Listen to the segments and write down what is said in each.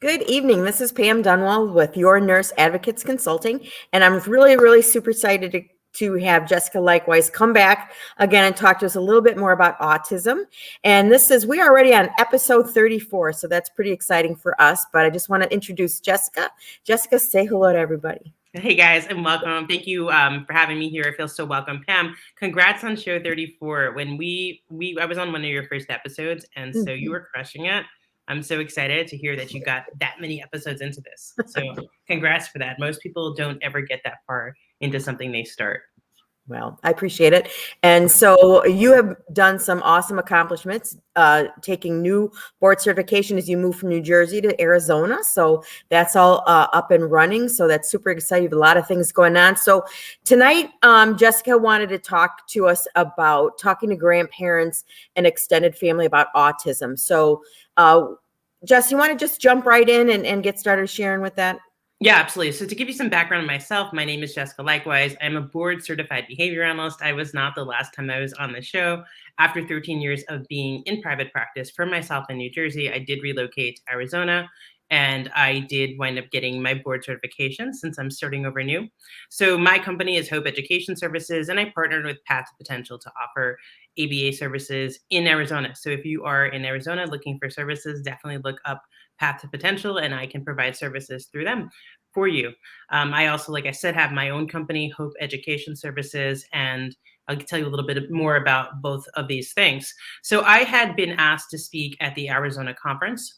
Good evening. This is Pam Dunwell with Your Nurse Advocates Consulting, and I'm really super excited to have Jessica Leichtweisz come back again and talk to us a little bit more about autism. And we're already on episode 34, so that's pretty exciting for us. But I just want to introduce Jessica. Jessica, say hello to everybody. Hey guys, and welcome. Thank you for having me here. I feel so welcome. Pam, congrats on show 34. When I was on one of your first episodes, and so you were crushing it. I'm so excited to hear that you got that many episodes into this. So congrats for that. Most people don't ever get that far into something they start. Well, I appreciate it. And so you have done some awesome accomplishments, taking new board certification as you move from New Jersey to Arizona. So that's all up and running. So that's super exciting. A lot of things going on. So tonight, Jessica wanted to talk to us about talking to grandparents and extended family about autism. So Jess, you want to just jump right in and get started sharing with that? Yeah, absolutely. So to give you some background on myself, my name is Jessica Leichtweisz. I'm a board certified behavior analyst. I was not the last time I was on the show. After 13 years of being in private practice for myself in New Jersey, I did relocate to Arizona, and I did wind up getting my board certification since I'm starting over new. So my company is Hope Education Services, and I partnered with Path to Potential to offer ABA services in Arizona. So if you are in Arizona looking for services, definitely look up Path to Potential, and I can provide services through them for you. I also, like I said, have my own company, Hope Education Services, and I'll tell you a little bit more about both of these things. So I had been asked to speak at the Arizona conference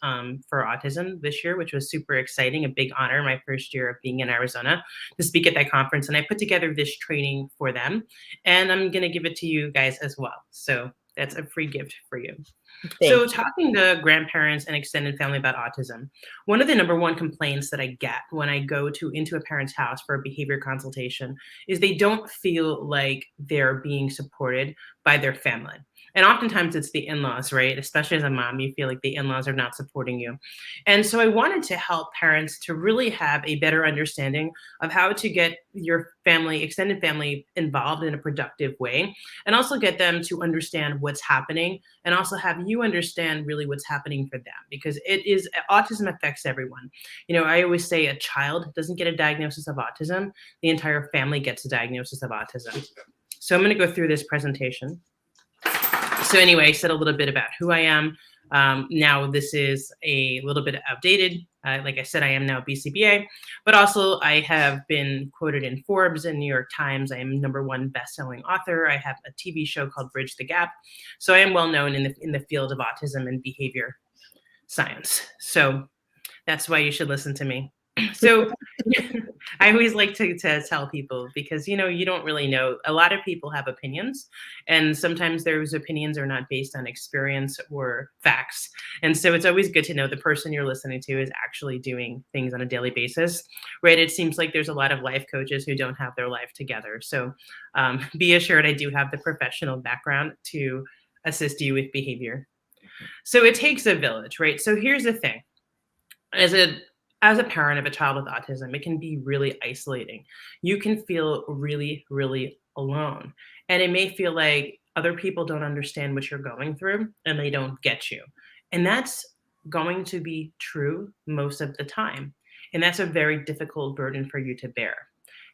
for autism this year, which was super exciting, a big honor, my first year of being in Arizona, to speak at that conference. And I put together this training for them, and I'm going to give it to you guys as well. So that's a free gift for you. So talking to grandparents and extended family about autism, one of the number one complaints that I get when I go into a parent's house for a behavior consultation is they don't feel like they're being supported by their family. And oftentimes it's the in-laws, right? Especially as a mom, you feel like the in-laws are not supporting you. And so I wanted to help parents to really have a better understanding of how to get your family, extended family, involved in a productive way, and also get them to understand what's happening, and also have you understand really what's happening for them, because autism affects everyone. You know, I always say a child doesn't get a diagnosis of autism, the entire family gets a diagnosis of autism. So I'm going to go through this presentation. So anyway, I said a little bit about who I am. Now this is a little bit outdated. Like I said, I am now BCBA, but also I have been quoted in Forbes and New York Times. I am #1 best-selling author. I have a TV show called Bridge the Gap. So I am well known in the field of autism and behavior science. So that's why you should listen to me. So I always like to tell people, because, you know, you don't really know. A lot of people have opinions, and sometimes those opinions are not based on experience or facts. And so it's always good to know the person you're listening to is actually doing things on a daily basis, right? It seems like there's a lot of life coaches who don't have their life together. So be assured I do have the professional background to assist you with behavior. So it takes a village, right? So here's the thing. As a parent of a child with autism, it can be really isolating. You can feel really, really alone. And it may feel like other people don't understand what you're going through and they don't get you. And that's going to be true most of the time. And that's a very difficult burden for you to bear.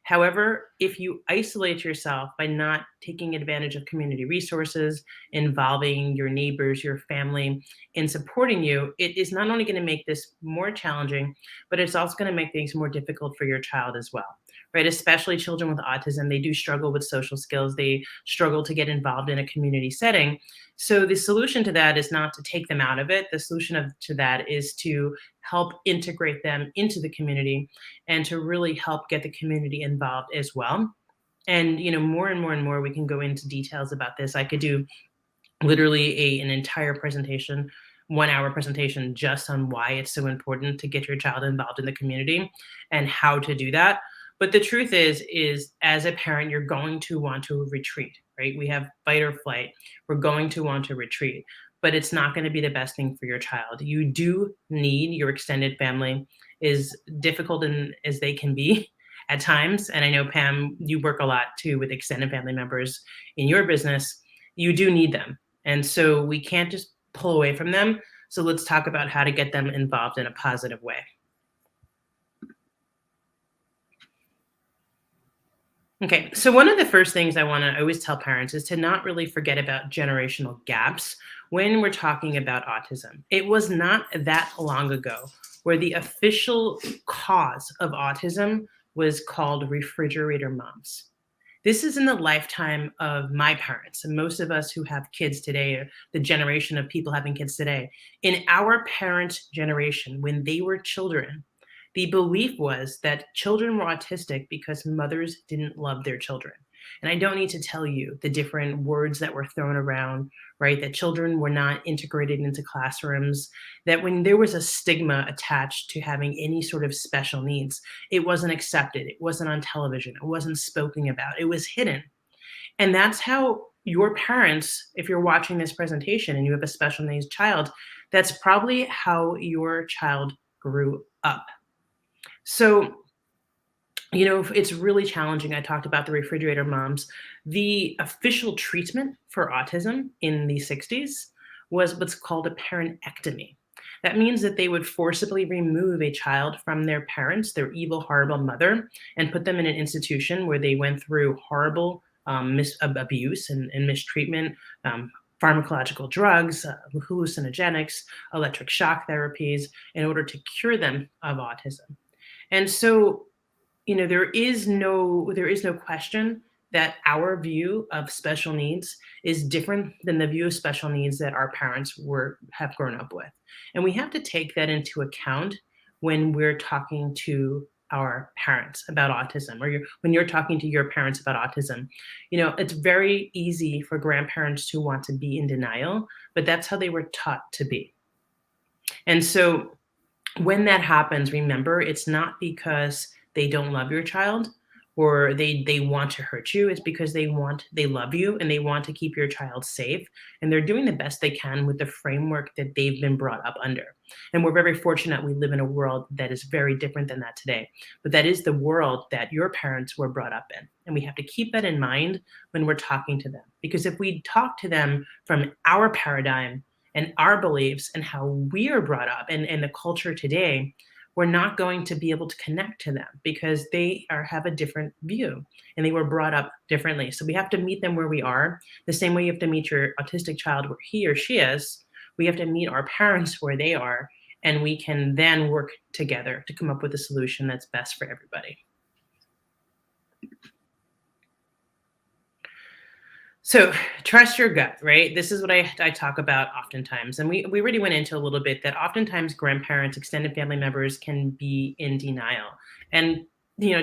However, if you isolate yourself by not taking advantage of community resources, involving your neighbors, your family in supporting you, it is not only going to make this more challenging, but it's also going to make things more difficult for your child as well, right? Especially children with autism, they do struggle with social skills. They struggle to get involved in a community setting. So the solution to that is not to take them out of it. The solution to that is to help integrate them into the community and to really help get the community involved as well. And, you know, more and more and more, we can go into details about this. I could do literally an entire presentation, 1-hour presentation, just on why it's so important to get your child involved in the community and how to do that. But the truth is as a parent, you're going to want to retreat, right? We have fight or flight. We're going to want to retreat, but it's not going to be the best thing for your child. You do need your extended family, as difficult as they can be at times. And I know, Pam, you work a lot too with extended family members in your business. You do need them. And so we can't just pull away from them. So let's talk about how to get them involved in a positive way. Okay, so one of the first things I want to always tell parents is to not really forget about generational gaps when we're talking about autism. It was not that long ago where the official cause of autism was called refrigerator moms. This is in the lifetime of my parents and most of us who have kids today, or the generation of people having kids today. In our parents' generation, when they were children, the belief was that children were autistic because mothers didn't love their children. And I don't need to tell you the different words that were thrown around, right? That children were not integrated into classrooms, that when there was a stigma attached to having any sort of special needs, it wasn't accepted, it wasn't on television, it wasn't spoken about, it was hidden. And that's how your parents, if you're watching this presentation and you have a special needs child, that's probably how your child grew up. So, it's really challenging. I talked about the refrigerator moms. The official treatment for autism in the 60s was what's called a parentectomy. That means that they would forcibly remove a child from their parents, their evil, horrible mother, and put them in an institution where they went through horrible abuse and mistreatment, pharmacological drugs, hallucinogenics, electric shock therapies, in order to cure them of autism. And so, there is no question that our view of special needs is different than the view of special needs that our parents have grown up with. And we have to take that into account when we're talking to our parents about autism, or when you're talking to your parents about autism. It's very easy for grandparents to want to be in denial, but that's how they were taught to be. And so when that happens, remember, it's not because they don't love your child or they want to hurt you. It's because they love you and they want to keep your child safe. And they're doing the best they can with the framework that they've been brought up under. And we're very fortunate we live in a world that is very different than that today. But that is the world that your parents were brought up in. And we have to keep that in mind when we're talking to them. Because if we talk to them from our paradigm and our beliefs and how we are brought up and the culture today, we're not going to be able to connect to them because they have a different view and they were brought up differently. So we have to meet them where we are. The same way you have to meet your autistic child where he or she is, we have to meet our parents where they are, and we can then work together to come up with a solution that's best for everybody. So trust your gut, right? This is what I talk about oftentimes. And we already went into a little bit that oftentimes grandparents, extended family members can be in denial. And,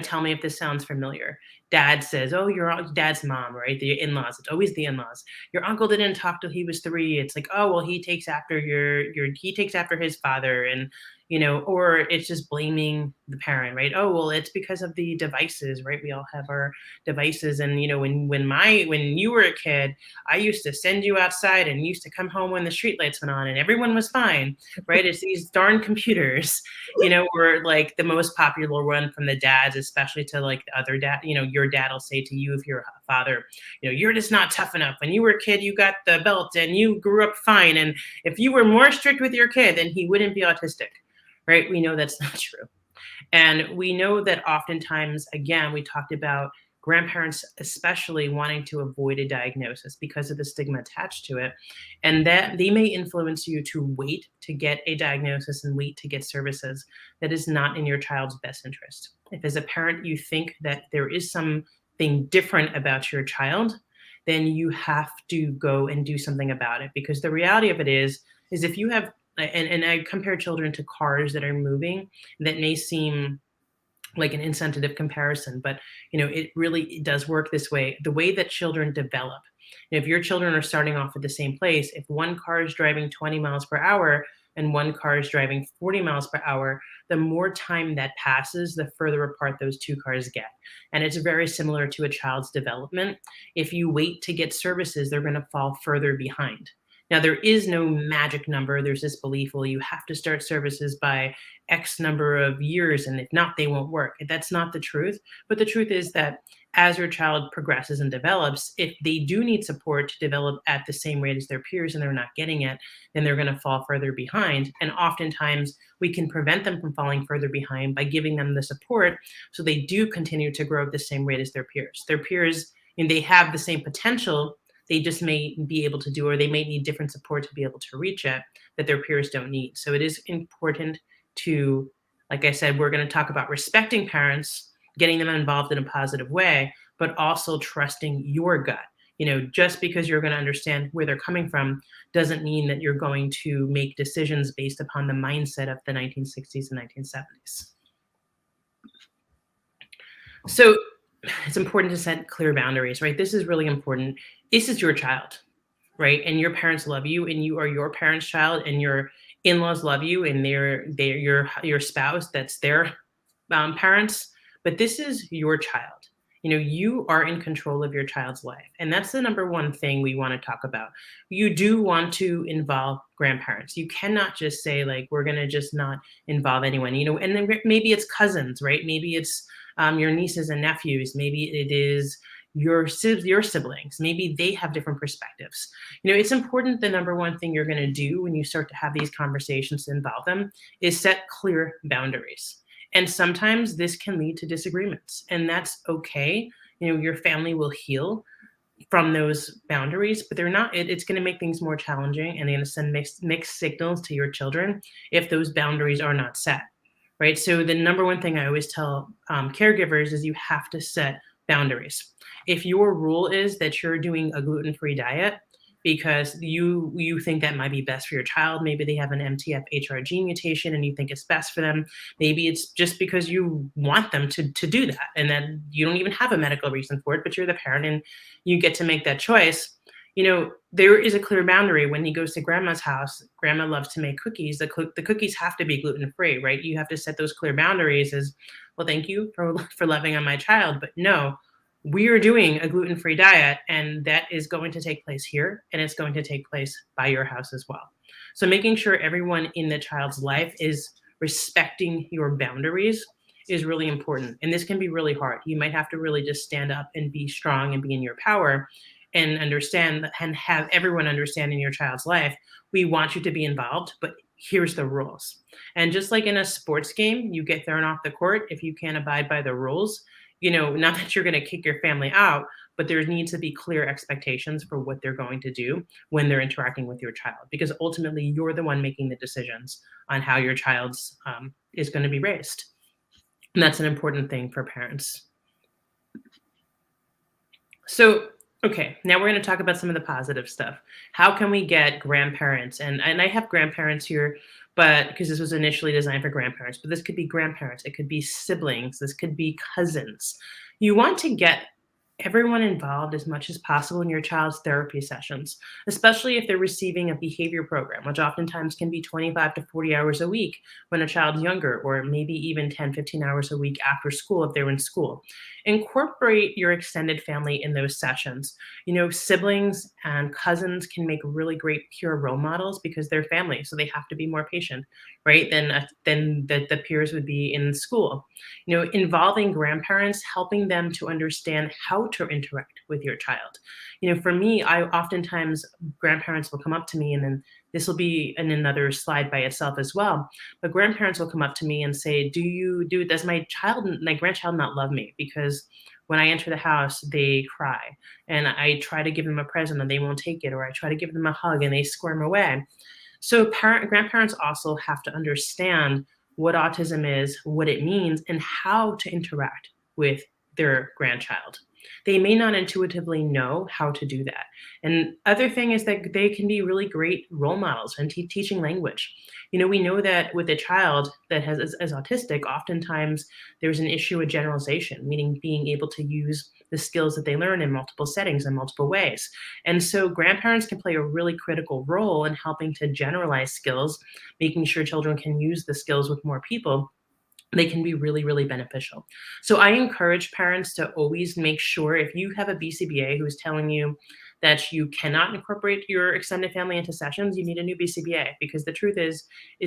tell me if this sounds familiar. Dad says, oh, your dad's mom, right? The in-laws, it's always the in-laws. Your uncle didn't talk till he was 3. It's like, oh, well, he takes after he takes after his father. And, or it's just blaming the parent, right? Oh, well, it's because of the devices, right? We all have our devices. And, when you were a kid, I used to send you outside and used to come home when the streetlights went on and everyone was fine, right? It's these darn computers, were like the most popular one from the dads, especially to like the other dad. Your dad will say to you, if you're a father, you're just not tough enough. When you were a kid, you got the belt and you grew up fine. And if you were more strict with your kid, then he wouldn't be autistic, right? We know that's not true. And we know that oftentimes, again, we talked about grandparents especially wanting to avoid a diagnosis because of the stigma attached to it. And that they may influence you to wait to get a diagnosis and wait to get services that is not in your child's best interest. If as a parent you think that there is something different about your child, then you have to go and do something about it. Because the reality of it is if you have, and I compare children to cars that are moving, that may seem like an insensitive comparison, but it does work this way. The way that children develop, if your children are starting off at the same place, if one car is driving 20 miles per hour and one car is driving 40 miles per hour, the more time that passes, the further apart those two cars get. And it's very similar to a child's development. If you wait to get services, they're going to fall further behind. Now, there is no magic number. There's this belief, well, you have to start services by X number of years, and if not, they won't work. That's not the truth. But the truth is that as your child progresses and develops, if they do need support to develop at the same rate as their peers and they're not getting it, then they're going to fall further behind. And oftentimes we can prevent them from falling further behind by giving them the support so they do continue to grow at the same rate as their peers. Their peers, and they have the same potential, they just may be able to do, or they may need different support to be able to reach it that their peers don't need. So it is important to, like I said, we're going to talk about respecting parents, getting them involved in a positive way, but also trusting your gut. Just because you're going to understand where they're coming from doesn't mean that you're going to make decisions based upon the mindset of the 1960s and 1970s. So it's important to set clear boundaries, right? This is really important. This is your child, right? And your parents love you, and you are your parents' child, and your in-laws love you, and they're your spouse, that's their parents. But this is your child. You are in control of your child's life. And that's the number one thing we want to talk about. You do want to involve grandparents. You cannot just say, like, we're going to just not involve anyone, and then maybe it's cousins, right? Maybe it's your nieces and nephews. Maybe it is your siblings. Maybe they have different perspectives. It's important. The number one thing you're going to do when you start to have these conversations to involve them is set clear boundaries. And sometimes this can lead to disagreements, and that's okay. Your family will heal from those boundaries, but they're not, it's going to make things more challenging, and they're going to send mixed signals to your children if those boundaries are not set, right? So the number one thing I always tell caregivers is you have to set boundaries. If your rule is that you're doing a gluten-free diet because you think that might be best for your child, maybe they have an MTF-HR gene mutation and you think it's best for them, maybe it's just because you want them to do that, and then you don't even have a medical reason for it, but you're the parent and you get to make that choice. There is a clear boundary. When he goes to grandma's house, grandma loves to make cookies. The cookies have to be gluten-free, right? You have to set those clear boundaries as, well, thank you for loving on my child, but no, we are doing a gluten-free diet, and that is going to take place here, and it's going to take place by your house as well. So making sure everyone in the child's life is respecting your boundaries is really important. And this can be really hard. You might have to really just stand up and be strong and be in your power and understand and have everyone understand in your child's life, we want you to be involved, but here's the rules. And just like in a sports game, you get thrown off the court if you can't abide by the rules. Not that you're going to kick your family out, but there needs to be clear expectations for what they're going to do when they're interacting with your child, because ultimately you're the one making the decisions on how your child's is going to be raised. And that's an important thing for parents. So, okay, now we're going to talk about some of the positive stuff. How can we get grandparents? And I have grandparents here, but because this was initially designed for grandparents, but this could be grandparents, it could be siblings, this could be cousins. You want to get everyone involved as much as possible in your child's therapy sessions, especially if they're receiving a behavior program, which oftentimes can be 25 to 40 hours a week when a child's younger, or maybe even 10, 15 hours a week after school if they're in school. Incorporate your extended family in those sessions. Siblings and cousins can make really great peer role models because they're family, so they have to be more patient, right, than the peers would be in school. Involving grandparents, helping them to understand how to interact with your child. For me, oftentimes grandparents will come up to me, and then this will be in another slide by itself as well, but grandparents will come up to me and say, does my grandchild not love me? Because when I enter the house, they cry, and I try to give them a present and they won't take it, or I try to give them a hug and they squirm away. So grandparents also have to understand what autism is, what it means, and how to interact with their grandchild. They may not intuitively know how to do that. And other thing is that they can be really great role models and teaching language. We know that with a child that is autistic, oftentimes there's an issue with generalization, meaning being able to use the skills that they learn in multiple settings in multiple ways. And so grandparents can play a really critical role in helping to generalize skills, making sure children can use the skills with more people. They can be really, really beneficial. So I encourage parents to always make sure, if you have a BCBA who's telling you that you cannot incorporate your extended family into sessions, you need a new BCBA, because the truth is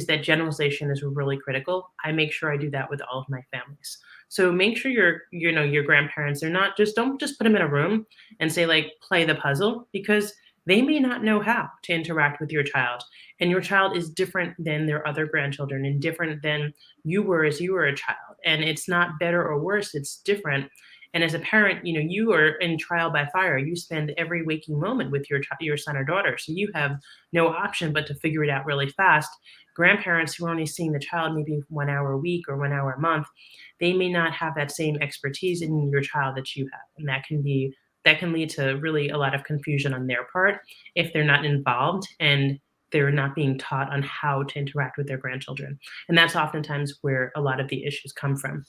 that generalization is really critical. I make sure I do that with all of my families. So make sure your grandparents are not don't just put them in a room and say, like, play the puzzle, because they may not know how to interact with your child. And your child is different than their other grandchildren and different than you were as you were a child. And it's not better or worse, it's different. And as a parent, you are in trial by fire. You spend every waking moment with your son or daughter. So you have no option but to figure it out really fast. Grandparents who are only seeing the child maybe 1 hour a week or 1 hour a month, they may not have that same expertise in your child that you have. And that can lead to really a lot of confusion on their part if they're not involved and they're not being taught on how to interact with their grandchildren. And that's oftentimes where a lot of the issues come from.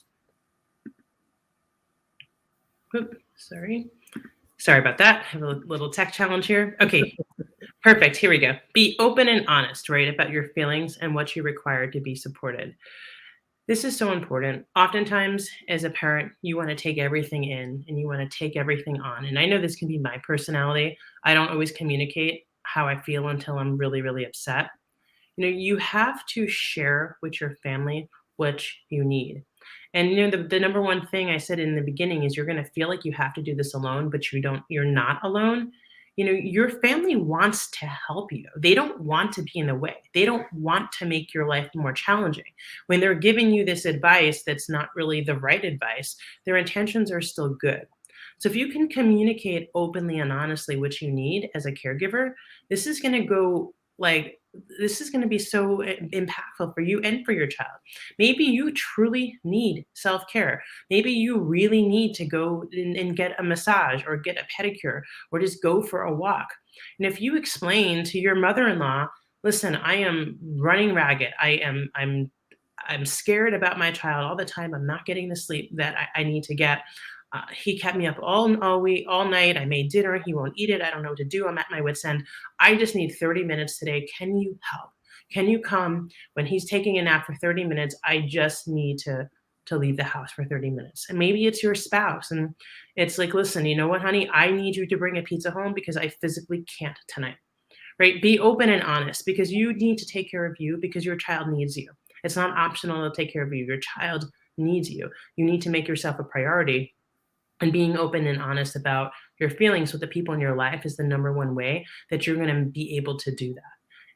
Oops, sorry about that. I have a little tech challenge here. Okay, perfect. Here we go. Be open and honest, right, about your feelings and what you require to be supported. This is so important. Oftentimes, as a parent, you want to take everything in and you want to take everything on. And I know this can be my personality. I don't always communicate how I feel until I'm really, really upset. You have to share with your family what you need. And the number one thing I said in the beginning is you're going to feel like you have to do this alone, but you're not alone. Your family wants to help you. They don't want to be in the way. They don't want to make your life more challenging. When they're giving you this advice that's not really the right advice, their intentions are still good. So if you can communicate openly and honestly what you need as a caregiver, this is going to be so impactful for you and for your child. Maybe you truly need self-care. Maybe you really need to go and get a massage or get a pedicure or just go for a walk. And if you explain to your mother-in-law, listen, I am running ragged. I'm scared about my child all the time. I'm not getting the sleep that I need to get. He kept me up all night. I made dinner. He won't eat it. I don't know what to do. I'm at my wit's end. I just need 30 minutes today. Can you help? Can you come when he's taking a nap for 30 minutes? I just need to leave the house for 30 minutes. And maybe it's your spouse. And it's like, listen, you know what, honey? I need you to bring a pizza home because I physically can't tonight. Right? Be open and honest, because you need to take care of you because your child needs you. It's not optional to take care of you. Your child needs you. You need to make yourself a priority. And being open and honest about your feelings with the people in your life is the number one way that you're going to be able to do that.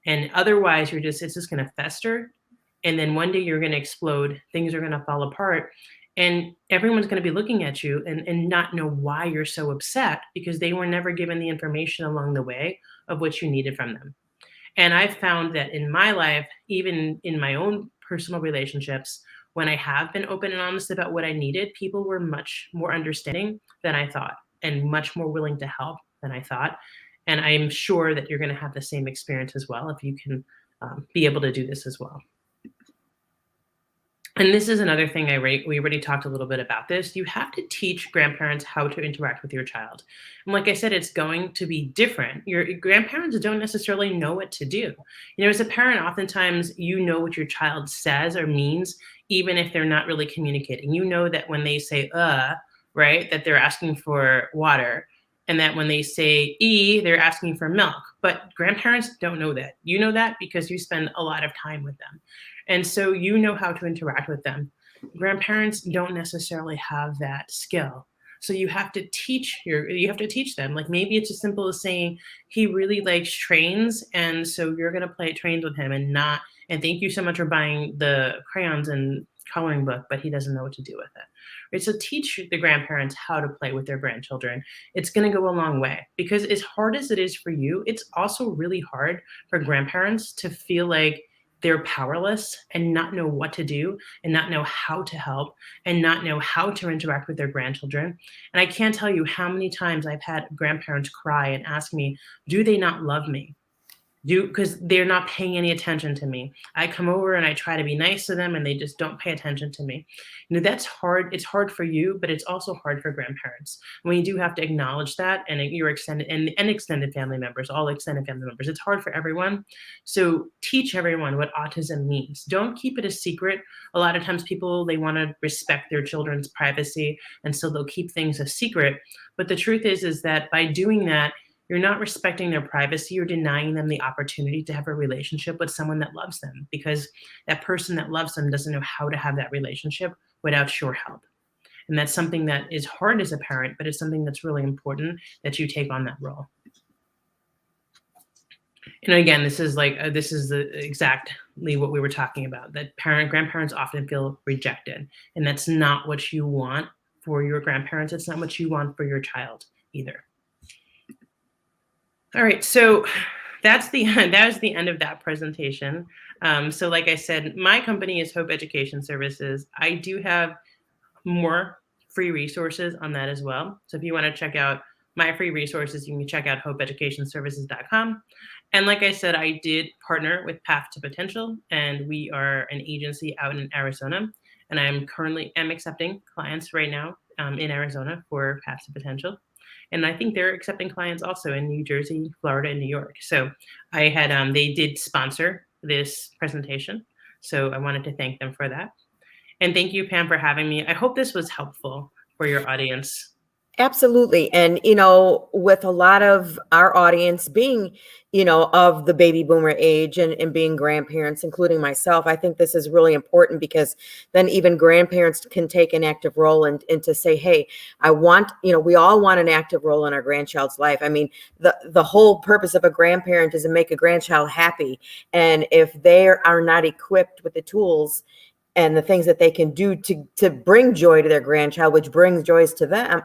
And otherwise, it's just going to fester. And then one day you're going to explode. Things are going to fall apart. And everyone's going to be looking at you and not know why you're so upset, because they were never given the information along the way of what you needed from them. And I've found that in my life, even in my own personal relationships, when I have been open and honest about what I needed, people were much more understanding than I thought and much more willing to help than I thought. And I'm sure that you're going to have the same experience as well if you can be able to do this as well. And this is another thing we already talked a little bit about this. You have to teach grandparents how to interact with your child. And like I said, it's going to be different. Your grandparents don't necessarily know what to do. As a parent, oftentimes you know what your child says or means, even if they're not really communicating. You know that when they say, right, that they're asking for water. And that when they say they're asking for milk. But grandparents don't know that. You know that because you spend a lot of time with them. And so you know how to interact with them. Grandparents don't necessarily have that skill. So you have to teach them. Like maybe it's as simple as saying, he really likes trains. And so you're going to play trains with him and thank you so much for buying the crayons and coloring book, but he doesn't know what to do with it. Right? So teach the grandparents how to play with their grandchildren. It's going to go a long way, because as hard as it is for you, it's also really hard for grandparents to feel like they're powerless and not know what to do and not know how to help and not know how to interact with their grandchildren. And I can't tell you how many times I've had grandparents cry and ask me, do they not love me? Because they're not paying any attention to me. I come over and I try to be nice to them and they just don't pay attention to me. That's hard. It's hard for you, but it's also hard for grandparents. When you do have to acknowledge that, and your extended and extended family members, all extended family members, it's hard for everyone. So teach everyone what autism means. Don't keep it a secret. A lot of times people, they want to respect their children's privacy, and so they'll keep things a secret. But the truth is that by doing that, you're not respecting their privacy. You're denying them the opportunity to have a relationship with someone that loves them, because that person that loves them doesn't know how to have that relationship without your help. And that's something that is hard as a parent, but it's something that's really important that you take on that role. And again, this is exactly what we were talking about, that grandparents often feel rejected, and that's not what you want for your grandparents. It's not what you want for your child either. All right, so that was the end of that presentation. So like I said, my company is Hope Education Services. I do have more free resources on that as well. So if you want to check out my free resources, you can check out hopeeducationservices.com. And like I said, I did partner with Path to Potential, and we are an agency out in Arizona. And I'm accepting clients right now in Arizona for Path to Potential. And I think they're accepting clients also in New Jersey, Florida, and New York. So I had they did sponsor this presentation. So I wanted to thank them for that. And thank you, Pam, for having me. I hope this was helpful for your audience. Absolutely. And, with a lot of our audience being, of the baby boomer age and being grandparents, including myself, I think this is really important, because then even grandparents can take an active role and to say, hey, I want, we all want an active role in our grandchild's life. I mean, the whole purpose of a grandparent is to make a grandchild happy. And if they are not equipped with the tools and the things that they can do to bring joy to their grandchild, which brings joys to them.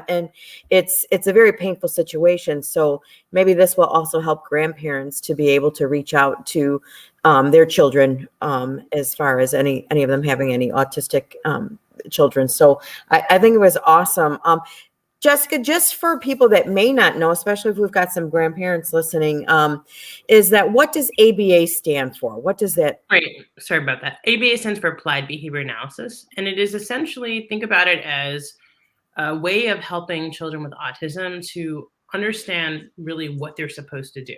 And it's a very painful situation. So maybe this will also help grandparents to be able to reach out to their children, as far as any of them having any autistic children. So I think it was awesome. Jessica, just for people that may not know, especially if we've got some grandparents listening, is that, what does ABA stand for? What does that? Right. Sorry about that. ABA stands for Applied Behavior Analysis. And it is essentially, think about it as a way of helping children with autism to understand really what they're supposed to do.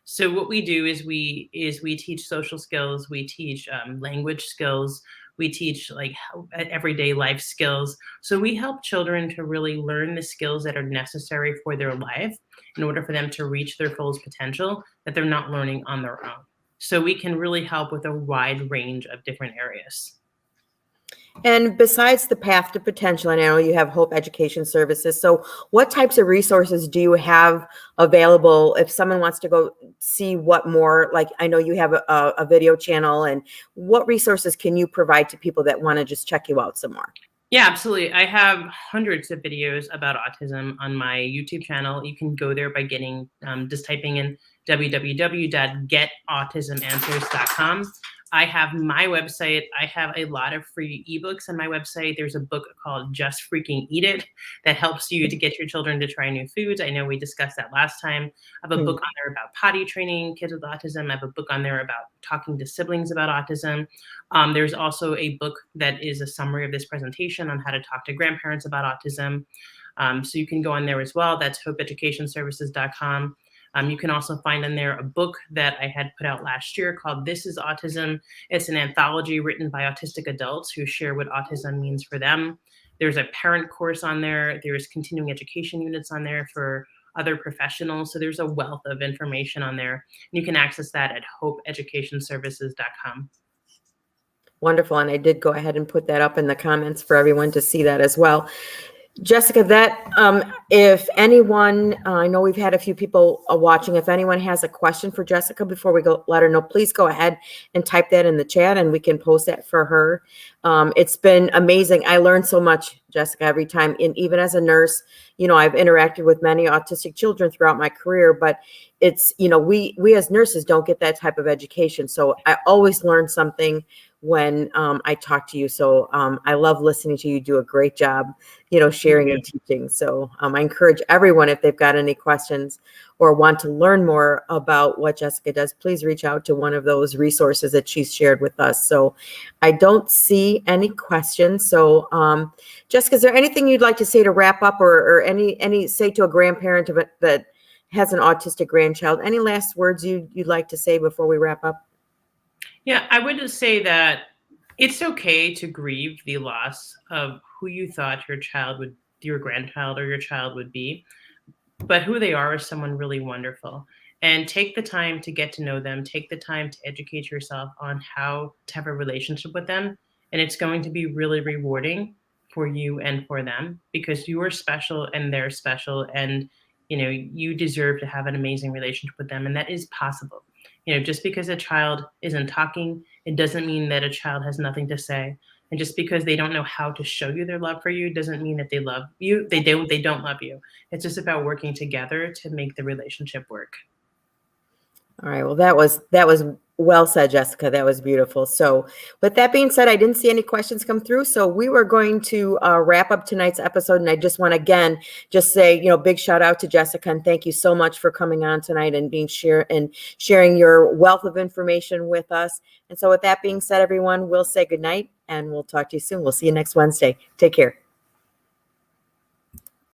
So what we do is we teach social skills, we teach language skills, we teach everyday life skills. So we help children to really learn the skills that are necessary for their life in order for them to reach their fullest potential that they're not learning on their own. So we can really help with a wide range of different areas. And besides the Path to Potential, and I know you have Hope Education Services, so what types of resources do you have available if someone wants to go see what more? Like, I know you have a video channel, and what resources can you provide to people that want to just check you out some more? Yeah, absolutely. I have hundreds of videos about autism on my YouTube channel. You can go there by just typing in www.getautismanswers.com. I have my website. I have a lot of free ebooks on my website. There's a book called Just Freaking Eat It that helps you to get your children to try new foods. I know we discussed that last time. I have a book on there about potty training kids with autism. I have a book on there about talking to siblings about autism. There's also a book that is a summary of this presentation on how to talk to grandparents about autism. So you can go on there as well. That's hopeeducationservices.com. You can also find in there a book that I had put out last year called This is Autism. It's an anthology written by autistic adults who share what autism means for them. There's a parent course on there. There's continuing education units on there for other professionals. So there's a wealth of information on there. You can access that at hopeeducationservices.com. Wonderful. And I did go ahead and put that up in the comments for everyone to see that as well. Jessica, if anyone, I know we've had a few people watching, if anyone has a question for Jessica before we go, let her know, please go ahead and type that in the chat and we can post that for her. It's been amazing. I learned so much, Jessica, every time. And even as a nurse, I've interacted with many autistic children throughout my career, but it's, we as nurses don't get that type of education. So I always learn something when I talk to you. So I love listening to you. Do a great job, sharing and teaching. So I encourage everyone, if they've got any questions or want to learn more about what Jessica does, please reach out to one of those resources that she's shared with us. So I don't see any questions. So Jessica, is there anything you'd like to say to wrap up, or any say to a grandparent that has an autistic grandchild? Any last words you'd like to say before we wrap up? Yeah, I would just say that it's okay to grieve the loss of who you thought your grandchild or your child would be. but who they are is someone really wonderful. And take the time to get to know them, take the time to educate yourself on how to have a relationship with them. And it's going to be really rewarding for you and for them, because you are special and they're special, and you deserve to have an amazing relationship with them, and that is possible. Just because a child isn't talking, it doesn't mean that a child has nothing to say. And just because they don't know how to show you their love for you doesn't mean that they love you. They don't love you. It's just about working together to make the relationship work. All right. Well, that was well said, Jessica. That was beautiful. So with that being said, I didn't see any questions come through. So we were going to wrap up tonight's episode. And I just want to, again, just say, big shout out to Jessica. And thank you so much for coming on tonight and sharing your wealth of information with us. And so with that being said, everyone, we'll say good night and we'll talk to you soon. We'll see you next Wednesday. Take care.